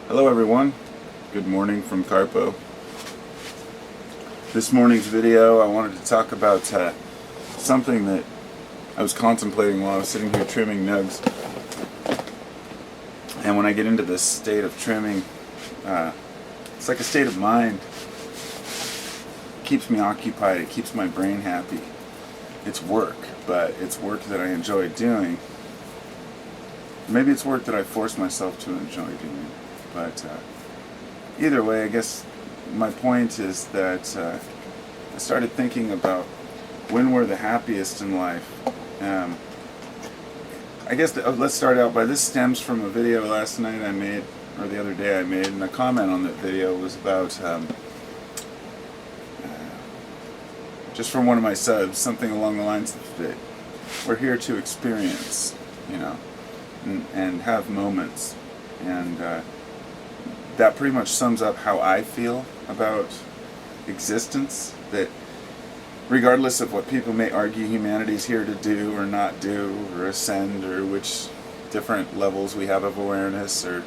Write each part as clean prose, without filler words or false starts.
Hello everyone, good morning from Carpo. This morning's video I wanted to talk about something that I was contemplating while I was sitting here trimming nugs. And when I get into this state of trimming, it's like a state of mind. It keeps me occupied, it keeps my brain happy. It's work, but it's work that I enjoy doing. Maybe it's work that I force myself to enjoy doing. But either way, I guess my point is that I started thinking about when we're the happiest in life. I guess let's start out by this stems from a video last night I made, or the other day I made, and a comment on that video was about, just from one of my subs, something along the lines of that we're here to experience, and have moments. And that pretty much sums up how I feel about existence, that regardless of what people may argue humanity's here to do or not do, or ascend, or which different levels we have of awareness, or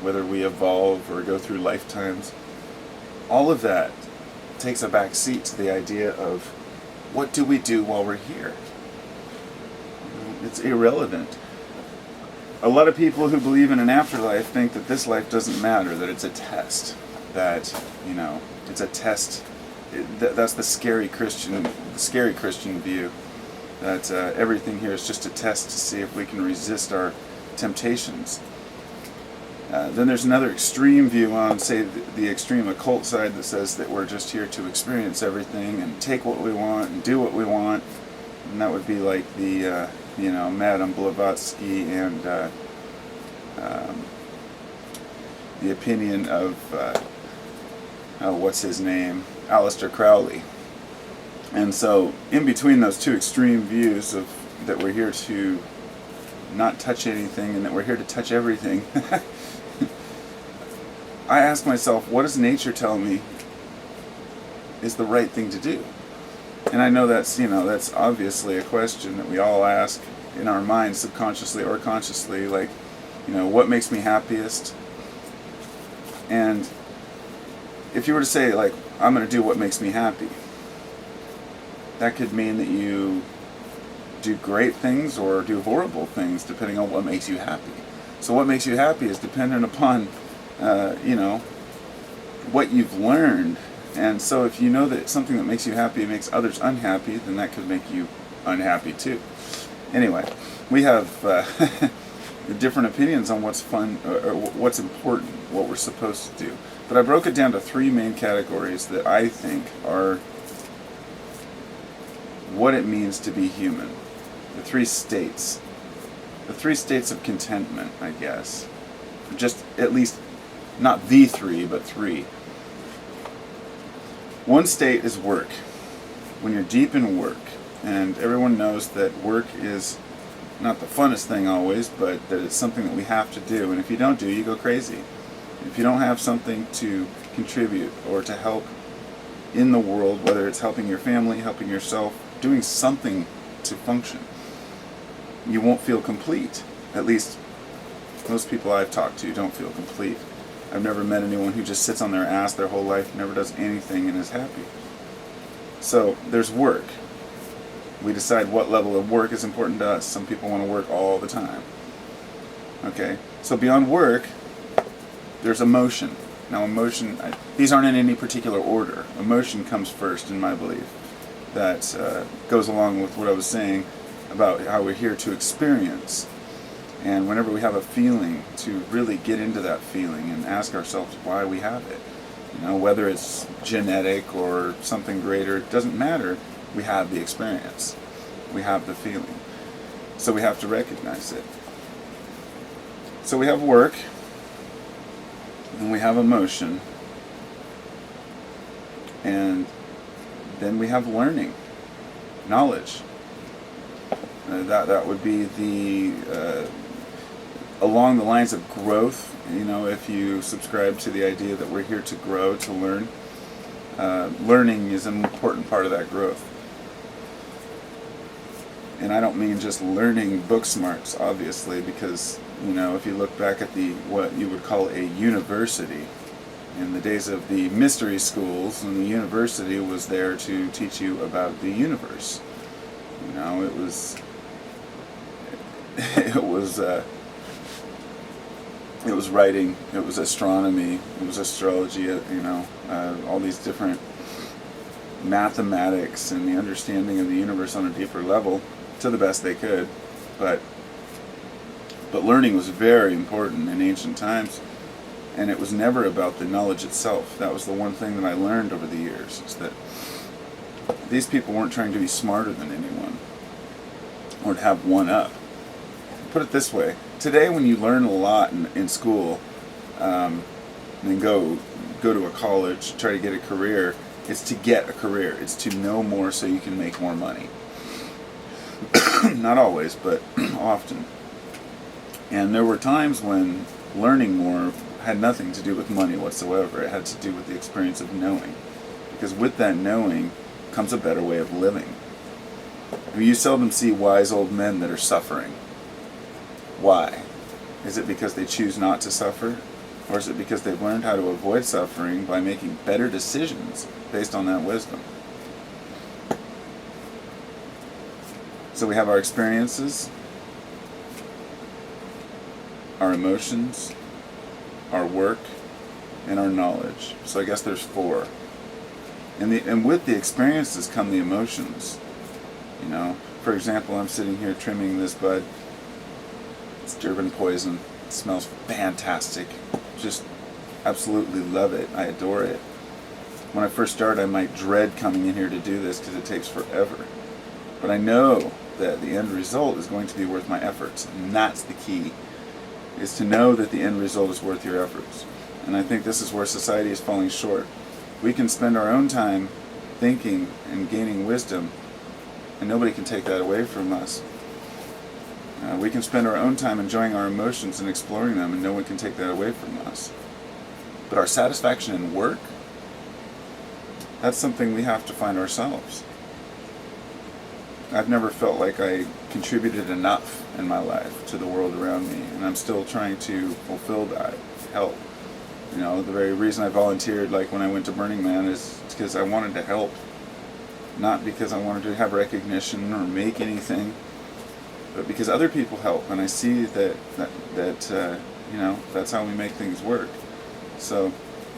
whether we evolve or go through lifetimes, all of that takes a back seat to the idea of what do we do while we're here. It's irrelevant. A lot of people who believe in an afterlife think that this life doesn't matter, that it's a test, that, it's a test. That's the scary Christian view, that everything here is just a test to see if we can resist our temptations. Then there's another extreme view on, say, the extreme occult side that says that we're just here to experience everything and take what we want and do what we want. And that would be like the Madame Blavatsky and the opinion of what's his name, Aleister Crowley. And so, in between those two extreme views of that we're here to not touch anything and that we're here to touch everything, I ask myself, what does nature tell me is the right thing to do? And I know that's obviously a question that we all ask in our minds, subconsciously or consciously, like, what makes me happiest? And if you were to say, like, I'm going to do what makes me happy, that could mean that you do great things or do horrible things, depending on what makes you happy. So what makes you happy is dependent upon, what you've learned. And so if you know that something that makes you happy makes others unhappy, then that could make you unhappy too. Anyway, we have different opinions on what's fun, or what's important, what we're supposed to do. But I broke it down to three main categories that I think are what it means to be human. The three states. The three states of contentment, I guess. Just at least, not the three, but three. One state is work. When you're deep in work, and everyone knows that work is not the funnest thing always, but that it's something that we have to do, and if you don't do, you go crazy. If you don't have something to contribute or to help in the world, whether it's helping your family, helping yourself, doing something to function, you won't feel complete. At least most people I've talked to don't feel complete. I've never met anyone who just sits on their ass their whole life, never does anything, and is happy. So there's work. We decide what level of work is important to us. Some people want to work all the time. Okay, so beyond work, there's emotion. Now emotion, these aren't in any particular order. Emotion comes first, in my belief. That goes along with what I was saying about how we're here to experience. And whenever we have a feeling, to really get into that feeling and ask ourselves why we have it. Whether it's genetic or something greater, it doesn't matter. We have the experience. We have the feeling. So we have to recognize it. So we have work, and we have emotion, and then we have learning, knowledge. That would be the along the lines of growth. If you subscribe to the idea that we're here to grow, to learn, learning is an important part of that growth. And I don't mean just learning book smarts, obviously, because if you look back at what you would call a university, in the days of the mystery schools, and the university was there to teach you about the universe. It was it was writing, it was astronomy, it was astrology, all these different mathematics and the understanding of the universe on a deeper level to the best they could. But learning was very important in ancient times, and it was never about the knowledge itself. That was the one thing that I learned over the years, is that these people weren't trying to be smarter than anyone or to have one up. Put it this way, today when you learn a lot in school, and go to a college, try to get a career, it's to get a career. It's to know more so you can make more money. Not always, but often. And there were times when learning more had nothing to do with money whatsoever. It had to do with the experience of knowing. Because with that knowing comes a better way of living. You seldom see wise old men that are suffering. Why? Is it because they choose not to suffer? Or is it because they've learned how to avoid suffering by making better decisions based on that wisdom? So we have our experiences, our emotions, our work, and our knowledge. So I guess there's 4. And with the experiences come the emotions. For example, I'm sitting here trimming this bud. It's Durban poison. It smells fantastic. Just absolutely love it. I adore it. When I first started, I might dread coming in here to do this because it takes forever. But I know that the end result is going to be worth my efforts. And that's the key, is to know that the end result is worth your efforts. And I think this is where society is falling short. We can spend our own time thinking and gaining wisdom, and nobody can take that away from us. We can spend our own time enjoying our emotions and exploring them, and no one can take that away from us. But our satisfaction in work, that's something we have to find ourselves. I've never felt like I contributed enough in my life to the world around me, and I'm still trying to fulfill that, help. The very reason I volunteered, like when I went to Burning Man, is because I wanted to help, not because I wanted to have recognition or make anything, but because other people help, and I see that that's how we make things work. So,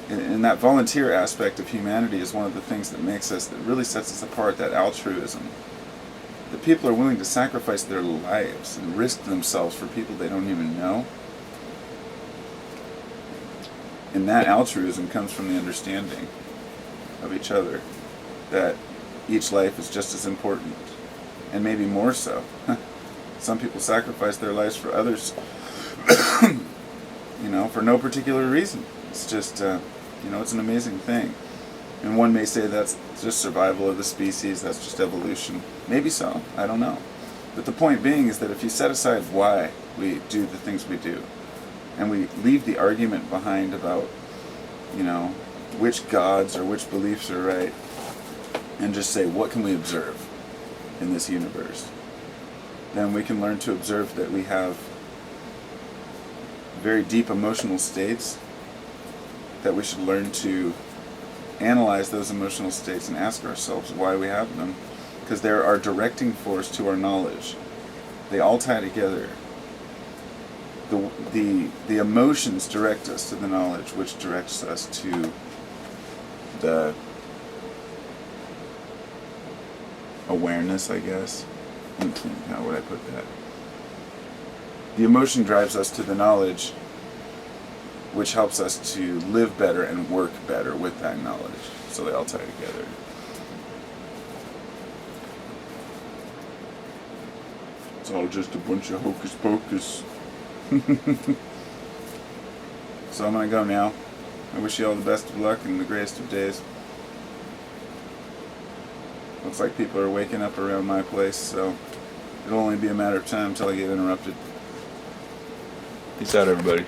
in that volunteer aspect of humanity is one of the things that really sets us apart, that altruism. That people are willing to sacrifice their lives and risk themselves for people they don't even know. And that altruism comes from the understanding of each other, that each life is just as important, and maybe more so. Some people sacrifice their lives for others, for no particular reason. It's just, it's an amazing thing. And one may say that's just survival of the species, that's just evolution. Maybe so, I don't know. But the point being is that if you set aside why we do the things we do, and we leave the argument behind about, which gods or which beliefs are right, and just say, what can we observe in this universe? Then we can learn to observe that we have very deep emotional states, that we should learn to analyze those emotional states and ask ourselves why we have them, because they're our directing force to our knowledge. They all tie together. The emotions direct us to the knowledge, which directs us to the awareness, I guess. How would I put that? The emotion drives us to the knowledge, which helps us to live better and work better with that knowledge. So they all tie together. It's all just a bunch of hocus pocus. So I'm going to go now. I wish you all the best of luck and the greatest of days. Looks like people are waking up around my place, so it'll only be a matter of time until I get interrupted. Peace out, everybody.